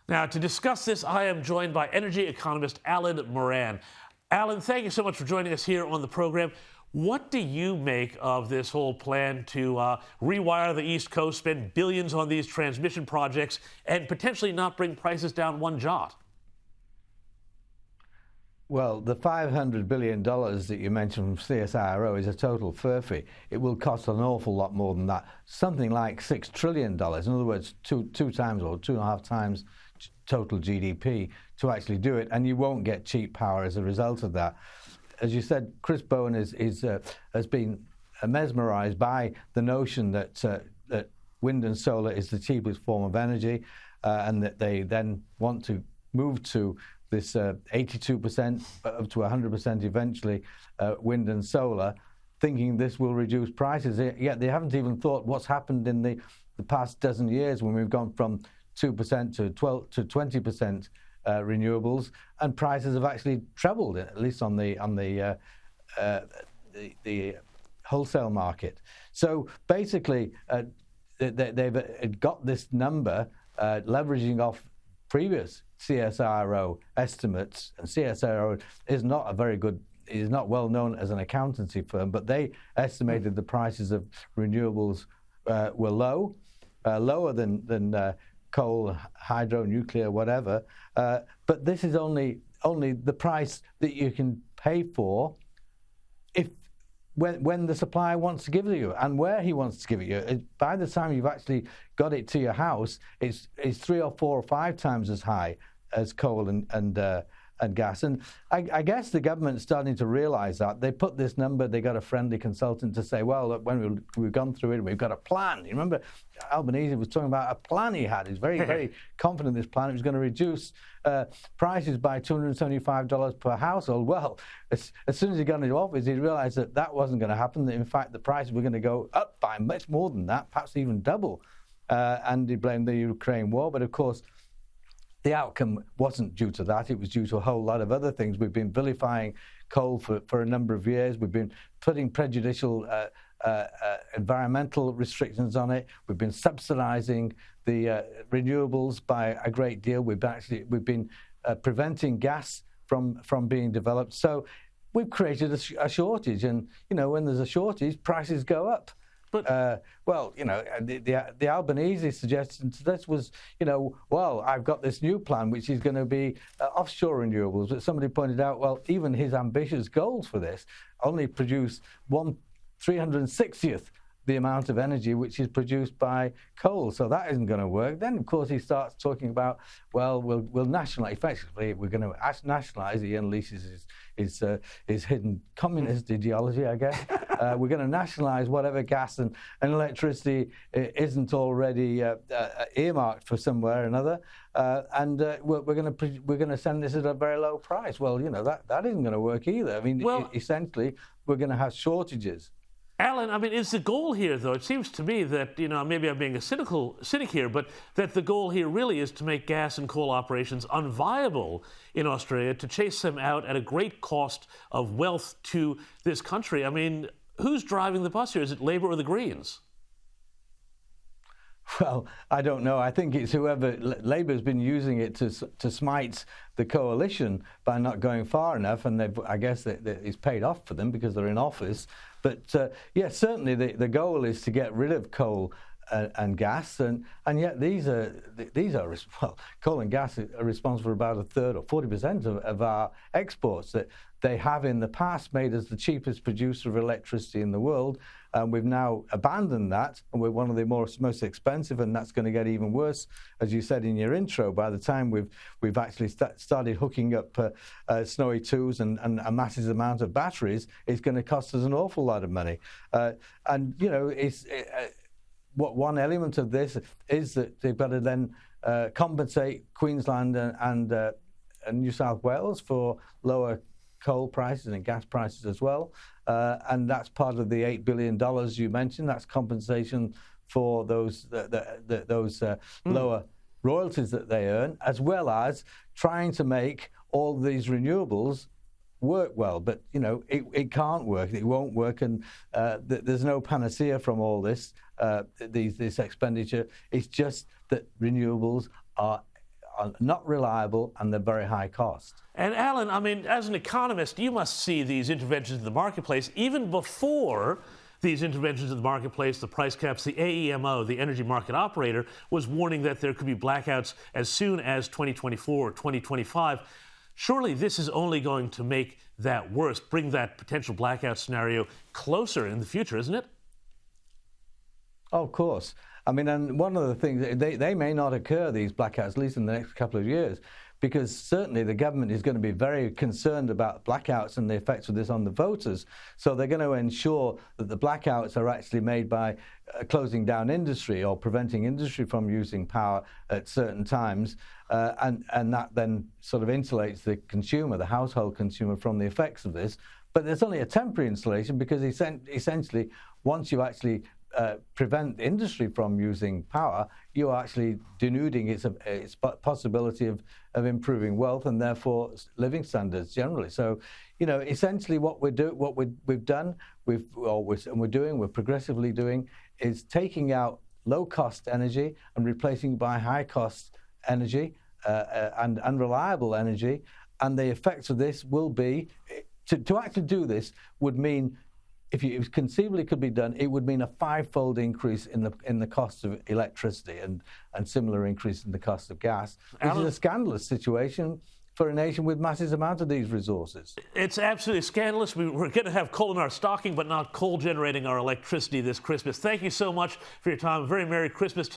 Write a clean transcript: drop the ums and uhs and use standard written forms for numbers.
Now, to discuss this, I am joined by energy economist Alan Moran. Alan, thank you so much for joining us here on the program. What do you make of this whole plan to rewire the East Coast, spend billions on these transmission projects, and potentially not bring prices down one jot? Well, the $500 billion that you mentioned from CSIRO is a total furphy. It will cost an awful lot more than that, something like $6 trillion. In other words, two times or 2.5 times total GDP to actually do it, and you won't get cheap power as a result of that. As you said, Chris Bowen has been mesmerized by the notion that wind and solar is the cheapest form of energy, and that they then want to move to this 82% up to 100% eventually wind and solar, thinking this will reduce prices. Yet they haven't even thought what's happened in the past dozen years when we've gone from 2% to 20% renewables, and prices have actually trebled, at least on the wholesale market. So basically, they've got this number leveraging off previous CSIRO estimates, and CSIRO is not well known as an accountancy firm, but they estimated the prices of renewables were lower than coal, hydro, nuclear, whatever. But this is only the price that you can pay for when the supplier wants to give it to you and where he wants to give it to you. By the time you've actually got it to your house, it's 3 or 4 or 5 times as high as coal and gas. And I guess the government's starting to realize that. They put this number, they got a friendly consultant to say, well, look, when we've gone through it, we've got a plan. You remember Albanese was talking about a plan he had. He's very, very confident this plan. It was going to reduce prices by $275 per household. Well, as soon as he got into office, he realized that wasn't going to happen, that in fact the prices were going to go up by much more than that, perhaps even double. And he blamed the Ukraine war. But of course, the outcome wasn't due to that. It was due to a whole lot of other things. We've been vilifying coal for a number of years. We've been putting prejudicial environmental restrictions on it. We've been subsidizing the renewables by a great deal. We've been preventing gas from being developed. So we've created a shortage. And, when there's a shortage, prices go up. But the Albanese suggestion to this was, well, I've got this new plan which is going to be offshore renewables. But somebody pointed out, well, even his ambitious goals for this only produce 1/360th the amount of energy which is produced by coal. So that isn't going to work. Then, of course, he starts talking about, well, we'll nationalize. Effectively, we're going to nationalize. He unleashes his hidden communist ideology, I guess. We're going to nationalize whatever gas and electricity isn't already earmarked for somewhere or another, and we're going to send this at a very low price. Well, that isn't going to work either. I mean, essentially, we're going to have shortages. Alan, I mean, is the goal here, though, it seems to me that, maybe I'm being a cynic here, but that the goal here really is to make gas and coal operations unviable in Australia, to chase them out at a great cost of wealth to this country. I mean, who's driving the bus here? Is it Labour or the Greens? Well, I don't know. I think it's whoever. Labour's been using it to smite the coalition by not going far enough, and I guess it's paid off for them because they're in office. But yes, certainly the goal is to get rid of coal and gas, and yet these are coal and gas are responsible for about 1/3 or 40% of our exports. That they have in the past made us the cheapest producer of electricity in the world. We've now abandoned that, and we're one of the most expensive, and that's going to get even worse, as you said in your intro. By the time we've actually started hooking up Snowy 2s and a massive amount of batteries, it's going to cost us an awful lot of money. What one element of this is that they've got to then compensate Queensland and New South Wales for lower coal prices and gas prices as well. And that's part of the $8 billion you mentioned. That's compensation for those lower royalties that they earn, as well as trying to make all these renewables work well. But, it can't work. It won't work. And there's no panacea from all this expenditure. It's just that renewables are are not reliable and they're very high cost. And Alan, I mean, as an economist, you must see these interventions in the marketplace even before these interventions in the marketplace, the price caps. The AEMO, the energy market operator, was warning that there could be blackouts as soon as 2024 or 2025. Surely this is only going to make that worse, bring that potential blackout scenario closer in the future, isn't it? Oh, of course. I mean, and one of the things, they may not occur, these blackouts, at least in the next couple of years, because certainly the government is going to be very concerned about blackouts and the effects of this on the voters. So they're going to ensure that the blackouts are actually made by closing down industry or preventing industry from using power at certain times. And that then sort of insulates the consumer, the household consumer, from the effects of this. But there's only a temporary insulation because essentially, once you actually prevent industry from using power, you're actually denuding its possibility of improving wealth and therefore living standards generally. So, you know, essentially what we're progressively doing is taking out low-cost energy and replacing it by high-cost energy and unreliable energy. And the effects of this will be, to actually do this would mean, if it conceivably could be done, it would mean a 5-fold increase in the cost of electricity and similar increase in the cost of gas, which is a scandalous situation for a nation with massive amounts of these resources. It's absolutely scandalous. We're going to have coal in our stocking, but not coal generating our electricity this Christmas. Thank you so much for your time. A very Merry Christmas.